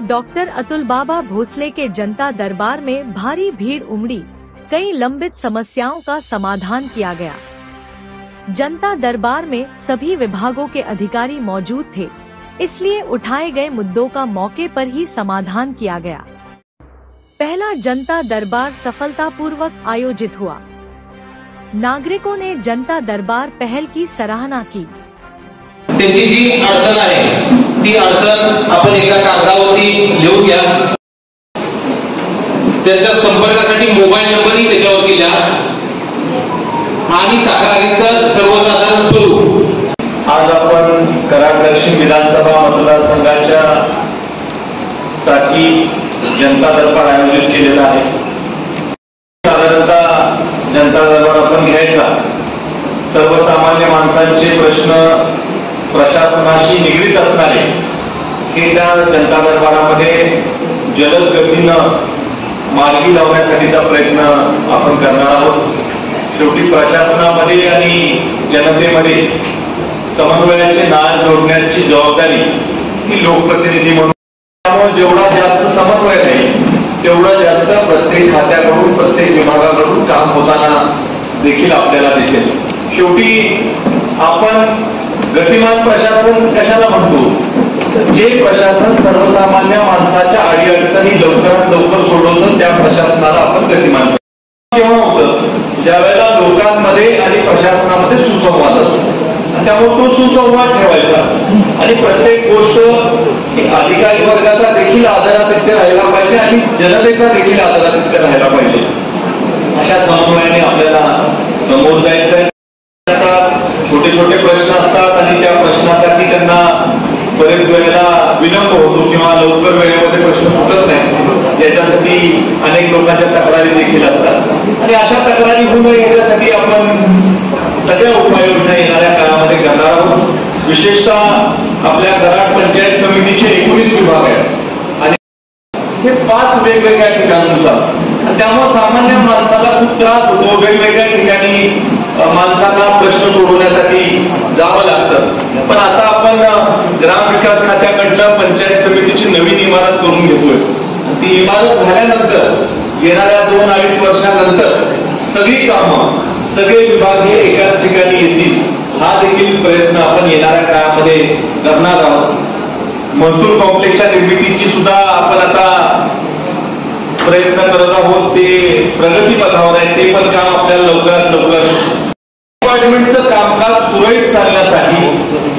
Doctor Atul बाबा भोसले के जनता दरबार में भारी भीड़ उमड़ी। कई लंबित समस्याओं का समाधान किया गया। जनता दरबार में सभी विभागों के अधिकारी मौजूद थे, इसलिए उठाए गए मुद्दों का मौके पर ही समाधान किया गया। पहला जनता दरबार सफलतापूर्वक आयोजित हुआ। नागरिकों ने जनता दरबार पहल की सराहना की। त्याची जी अडचण आहे ती अडचण आपण एका कागदावरती लिहून घ्या। त्याच्या संपर्कासाठी मोबाईल नंबरही त्याच्यावरती लिहा आणि तक्रारीचं सर्वसाधारण स्वरूप। आज आपण कराड दक्षिण विधानसभा मतदारसंघाच्या साठी जनता दरबार आयोजित केलेला आहे। साधारणतः जनता दरबार आपण घ्यायचा सर्वसामान्य माणसांचे प्रश्न प्रशासनाशी निगडीत असणारे हे त्या जनता दरबारामध्ये जलद गतीनं मार्गी लावण्यासाठीचा प्रयत्न आपण करणार आहोत। शेवटी प्रशासनामध्ये आणि जनतेमध्ये समन्वयाचे नाळ जोडण्याची जबाबदारी ही लोकप्रतिनिधी म्हणून, त्यामुळे जेवढा जास्त समन्वय राहील तेवढं जास्त प्रत्येक खात्याकडून प्रत्येक विभागाकडून काम होताना देखील आपल्याला दिसेल। शेवटी आपण गतिमान प्रशासन कशाला म्हणतो? जे प्रशासन सर्वसामान्य माणसाच्या अडीअडचणी लवकरात लवकर सोडवतं त्या प्रशासनाला आपण गतिमान। केव्हा होतं? ज्यावेळेला लोकांमध्ये आणि प्रशासनामध्ये सुसंवाद असतो, त्यामुळे तो सुसंवाद ठेवायचा आणि प्रत्येक गोष्ट अधिकारी वर्गाचा देखील आदरातिथ्य राहायला पाहिजे आणि जनतेचा देखील आदरातिथ्य राहायला पाहिजे। अशा समन्वयाने आपल्याला समोर जायचं। छोटे छोटे प्रश्न असतात आणि त्या प्रश्नासाठी त्यांना बरेच वेळेला विलंब होतो किंवा लवकर वेळेमध्ये प्रश्न सुटत नाही, याच्यासाठी अनेक लोकांच्या तक्रारी देखील असतात आणि अशा तक्रारी होऊ नये याच्यासाठी आपण सगळ्या उपाययोजना येणाऱ्या काळामध्ये करणार आहोत। विशेषतः आपल्या कराड पंचायत समितीचे 19 विभाग आहेत आणि हे 5 वेगवेगळ्या ठिकाणांनुसार, त्यामुळे सामान्य माणसाला खूप त्रास होतो। वेगवेगळ्या ठिकाणी माणसांना प्रश्न सोडवण्यासाठी जावं लागतं। पण आता आपण ग्रामविकास खात्याकडनं पंचायत समितीची नवीन इमारत करून घेतोय। ती इमारत झाल्यानंतर येणाऱ्या 2-2.5 वर्षांनंतर सगळी कामं सगळे विभाग हे एकाच ठिकाणी येतील, हा देखील प्रयत्न आपण येणाऱ्या काळामध्ये करणार आहोत। महसूल कॉम्प्लेक्सच्या निर्मितीची सुद्धा आपण आता प्रयत्न करत आहोत, ते प्रगतीपथावर आहे। ते पण काम आपल्याला लवकरात लवकर डिपार्टमेंटचं कामकाज सुरळीत चालण्यासाठी,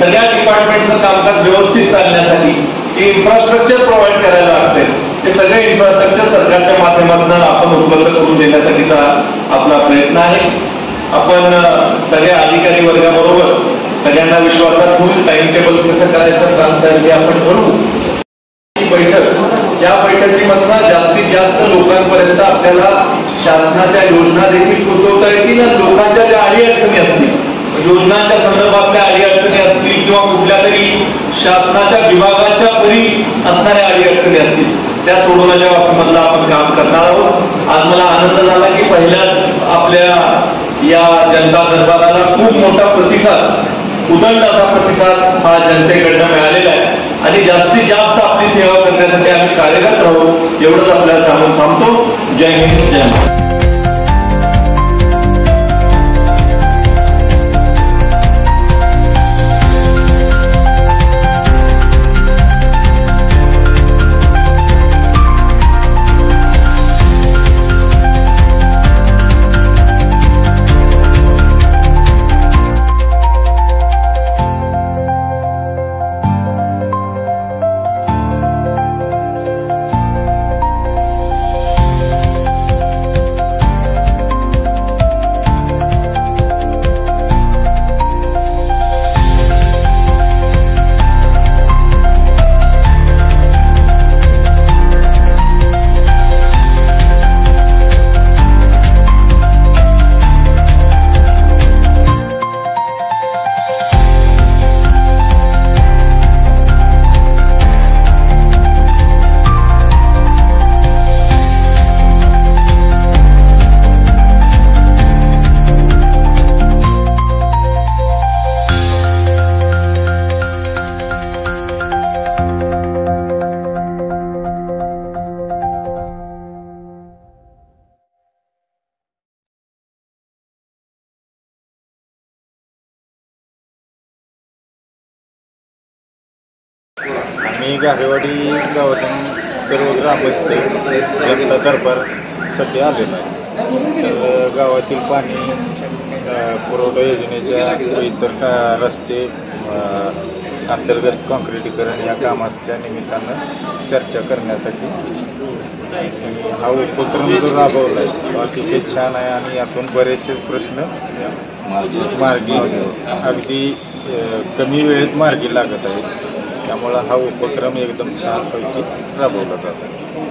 सगळ्या डिपार्टमेंटचं कामकाज व्यवस्थित चालण्यासाठी हे इन्फ्रास्ट्रक्चर प्रोव्हाइड करायला लागते। ते सगळे इन्फ्रास्ट्रक्चर सरकारच्या माध्यमातून आपण उपलब्ध करून देण्यासाठीचा आपला प्रयत्न आहे। आपण सगळ्या अधिकारी वर्गाबरोबर सगळ्यांना विश्वासात घेऊन टाइम टेबल कसं करायचं ट्रान्सपरन्सी आपण करू। बैठक, या बैठकीमधून जास्तीत जास्त लोकांपर्यंत आपल्याला शासनाच्या योजना देखील पोहोचवता येतील। लोकांच्या ज्या अडीअडचणी असतील, योजनांच्या संदर्भातल्या अडीअडचणी असतील किंवा कुठल्या तरी शासनाच्या विभागाच्या परी असणाऱ्या अडीअडचणी असतील, त्या सोडवण्याच्या बाबतीमधला आपण काम करणार आहोत। आज मला आनंद झाला की पहिल्याच आपल्या या जनता दरबाराला खूप मोठा प्रतिसाद, उदंड असा प्रतिसाद हा जनतेकडनं मिळालेला आहे आणि जास्तीत जास्त आपली सेवा करण्यासाठी आम्ही कार्यरत राहू, एवढंच आपल्याला सांगून थांबतो। जय हिंद, जय महाराष्ट्र। गारेवाडी गावातून सर्व ग्रामस्थ जनता दरबारसाठी आलेलो आहे. तर गावातील पाणी पुरवठा योजनेच्या व इतर रस्ते अंतर्गत काँक्रिटीकरण या कामाच्या निमित्तानं चर्चा करण्यासाठी हा उपक्रम जो राबवला आहे तो अतिशय छान आहे आणि यातून बरेचसे प्रश्न मार्गी अगदी कमी वेळेत मार्गी लागत आहेत. त्यामुळं हा उपक्रम एकदम छानपैकी राबवला जात आहे.